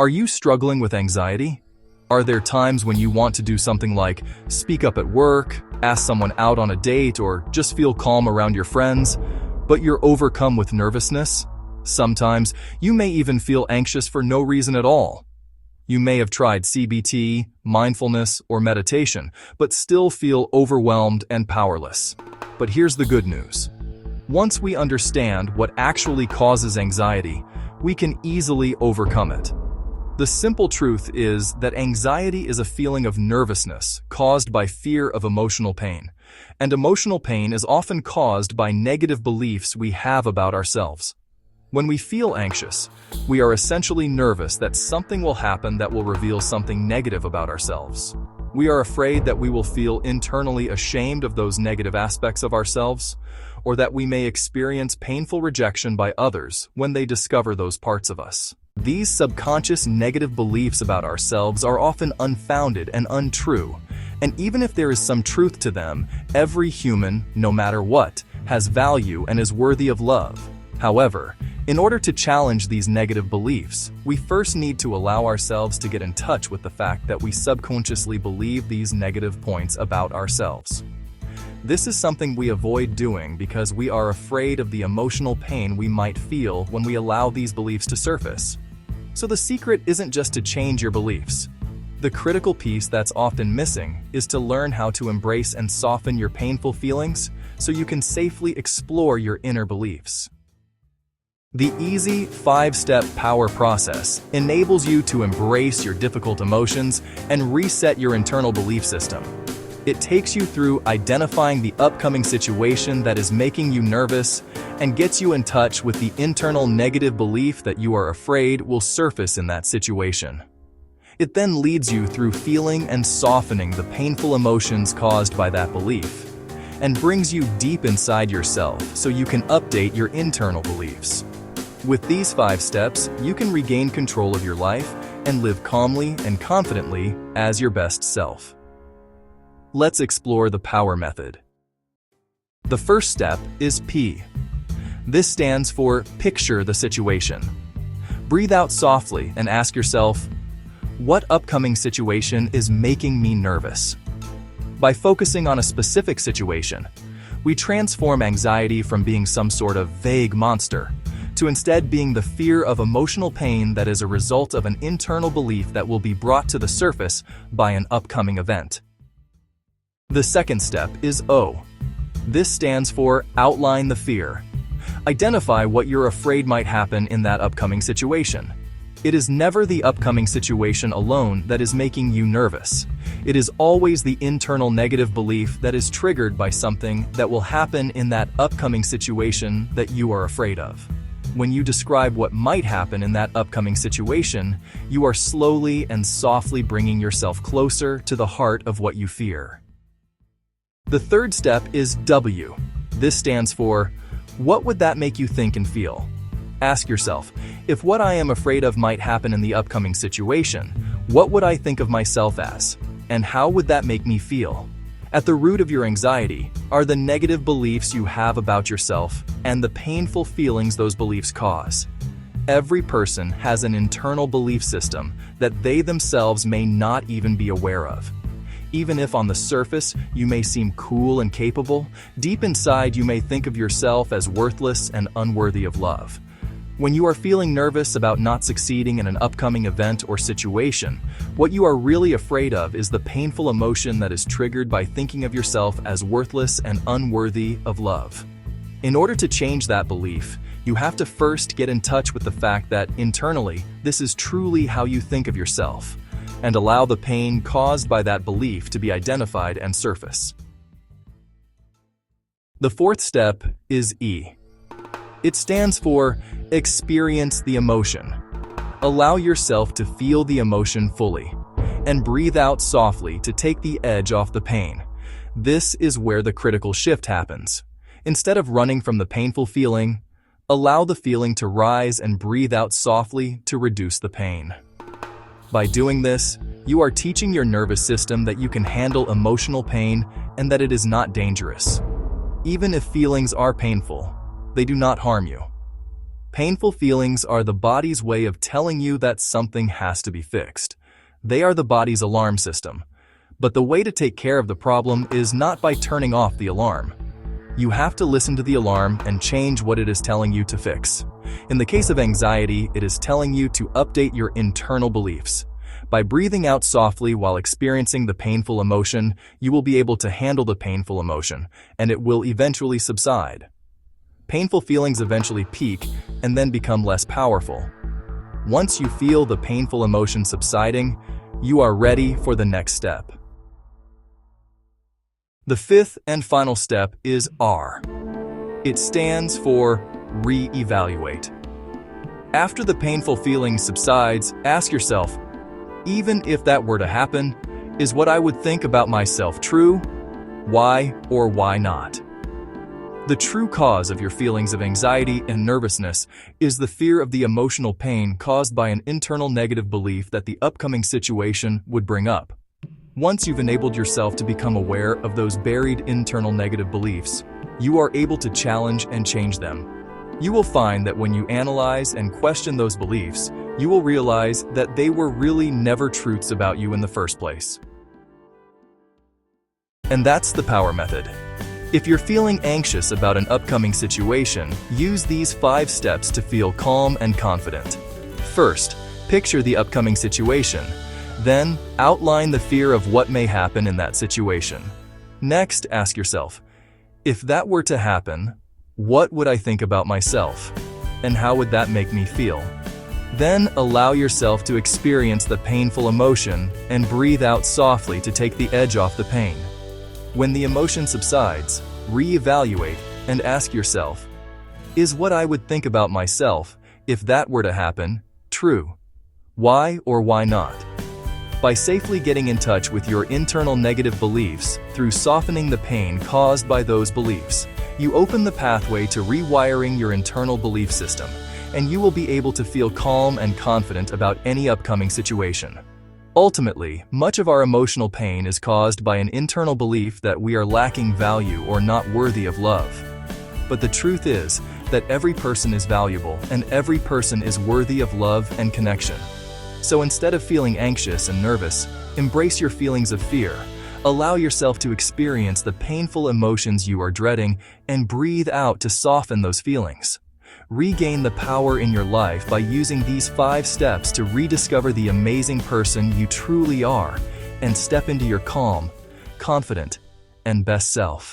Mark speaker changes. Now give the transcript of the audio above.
Speaker 1: Are you struggling with anxiety? Are there times when you want to do something like speak up at work, ask someone out on a date, or just feel calm around your friends, but you're overcome with nervousness? Sometimes you may even feel anxious for no reason at all. You may have tried CBT, mindfulness, or meditation, but still feel overwhelmed and powerless. But here's the good news. Once we understand what actually causes anxiety, we can easily overcome it. The simple truth is that anxiety is a feeling of nervousness caused by fear of emotional pain, and emotional pain is often caused by negative beliefs we have about ourselves. When we feel anxious, we are essentially nervous that something will happen that will reveal something negative about ourselves. We are afraid that we will feel internally ashamed of those negative aspects of ourselves, or that we may experience painful rejection by others when they discover those parts of us. These subconscious negative beliefs about ourselves are often unfounded and untrue, and even if there is some truth to them, every human, no matter what, has value and is worthy of love. However, in order to challenge these negative beliefs, we first need to allow ourselves to get in touch with the fact that we subconsciously believe these negative points about ourselves. This is something we avoid doing because we are afraid of the emotional pain we might feel when we allow these beliefs to surface. So the secret isn't just to change your beliefs. The critical piece that's often missing is to learn how to embrace and soften your painful feelings so you can safely explore your inner beliefs. The easy 5-step power process enables you to embrace your difficult emotions and reset your internal belief system. It takes you through identifying the upcoming situation that is making you nervous and gets you in touch with the internal negative belief that you are afraid will surface in that situation. It then leads you through feeling and softening the painful emotions caused by that belief, and brings you deep inside yourself so you can update your internal beliefs. With these 5 steps, you can regain control of your life and live calmly and confidently as your best self. Let's explore the power method. The first step is P. This stands for picture the situation. Breathe out softly and ask yourself, what upcoming situation is making me nervous? By focusing on a specific situation, we transform anxiety from being some sort of vague monster to instead being the fear of emotional pain that is a result of an internal belief that will be brought to the surface by an upcoming event. The second step is O. This stands for outline the fear. Identify what you're afraid might happen in that upcoming situation. It is never the upcoming situation alone that is making you nervous. It is always the internal negative belief that is triggered by something that will happen in that upcoming situation that you are afraid of. When you describe what might happen in that upcoming situation, you are slowly and softly bringing yourself closer to the heart of what you fear. The third step is W. This stands for, what would that make you think and feel? Ask yourself, if what I am afraid of might happen in the upcoming situation, what would I think of myself as? And how would that make me feel? At the root of your anxiety are the negative beliefs you have about yourself and the painful feelings those beliefs cause. Every person has an internal belief system that they themselves may not even be aware of. Even if on the surface you may seem cool and capable, deep inside you may think of yourself as worthless and unworthy of love. When you are feeling nervous about not succeeding in an upcoming event or situation, what you are really afraid of is the painful emotion that is triggered by thinking of yourself as worthless and unworthy of love. In order to change that belief, you have to first get in touch with the fact that internally, this is truly how you think of yourself, and allow the pain caused by that belief to be identified and surface. The fourth step is E. It stands for experience the emotion. Allow yourself to feel the emotion fully, and breathe out softly to take the edge off the pain. This is where the critical shift happens. Instead of running from the painful feeling, allow the feeling to rise and breathe out softly to reduce the pain. By doing this, you are teaching your nervous system that you can handle emotional pain and that it is not dangerous. Even if feelings are painful, they do not harm you. Painful feelings are the body's way of telling you that something has to be fixed. They are the body's alarm system. But the way to take care of the problem is not by turning off the alarm. You have to listen to the alarm and change what it is telling you to fix. In the case of anxiety, it is telling you to update your internal beliefs. By breathing out softly while experiencing the painful emotion, you will be able to handle the painful emotion, and it will eventually subside. Painful feelings eventually peak and then become less powerful. Once you feel the painful emotion subsiding, you are ready for the next step. The fifth and final step is R. It stands for re-evaluate. After the painful feeling subsides, ask yourself, even if that were to happen, is what I would think about myself true? Why or why not? The true cause of your feelings of anxiety and nervousness is the fear of the emotional pain caused by an internal negative belief that the upcoming situation would bring up. Once you've enabled yourself to become aware of those buried internal negative beliefs, you are able to challenge and change them. You will find that when you analyze and question those beliefs, you will realize that they were really never truths about you in the first place. And that's the power method. If you're feeling anxious about an upcoming situation, use these 5 steps to feel calm and confident. First, picture the upcoming situation. Then, outline the fear of what may happen in that situation. Next, ask yourself, if that were to happen, what would I think about myself? And how would that make me feel? Then, allow yourself to experience the painful emotion and breathe out softly to take the edge off the pain. When the emotion subsides, re-evaluate and ask yourself, is what I would think about myself, if that were to happen, true? Why or why not? By safely getting in touch with your internal negative beliefs through softening the pain caused by those beliefs, you open the pathway to rewiring your internal belief system, and you will be able to feel calm and confident about any upcoming situation. Ultimately, much of our emotional pain is caused by an internal belief that we are lacking value or not worthy of love. But the truth is that every person is valuable and every person is worthy of love and connection. So instead of feeling anxious and nervous, embrace your feelings of fear. Allow yourself to experience the painful emotions you are dreading and breathe out to soften those feelings. Regain the power in your life by using these 5 steps to rediscover the amazing person you truly are and step into your calm, confident, and best self.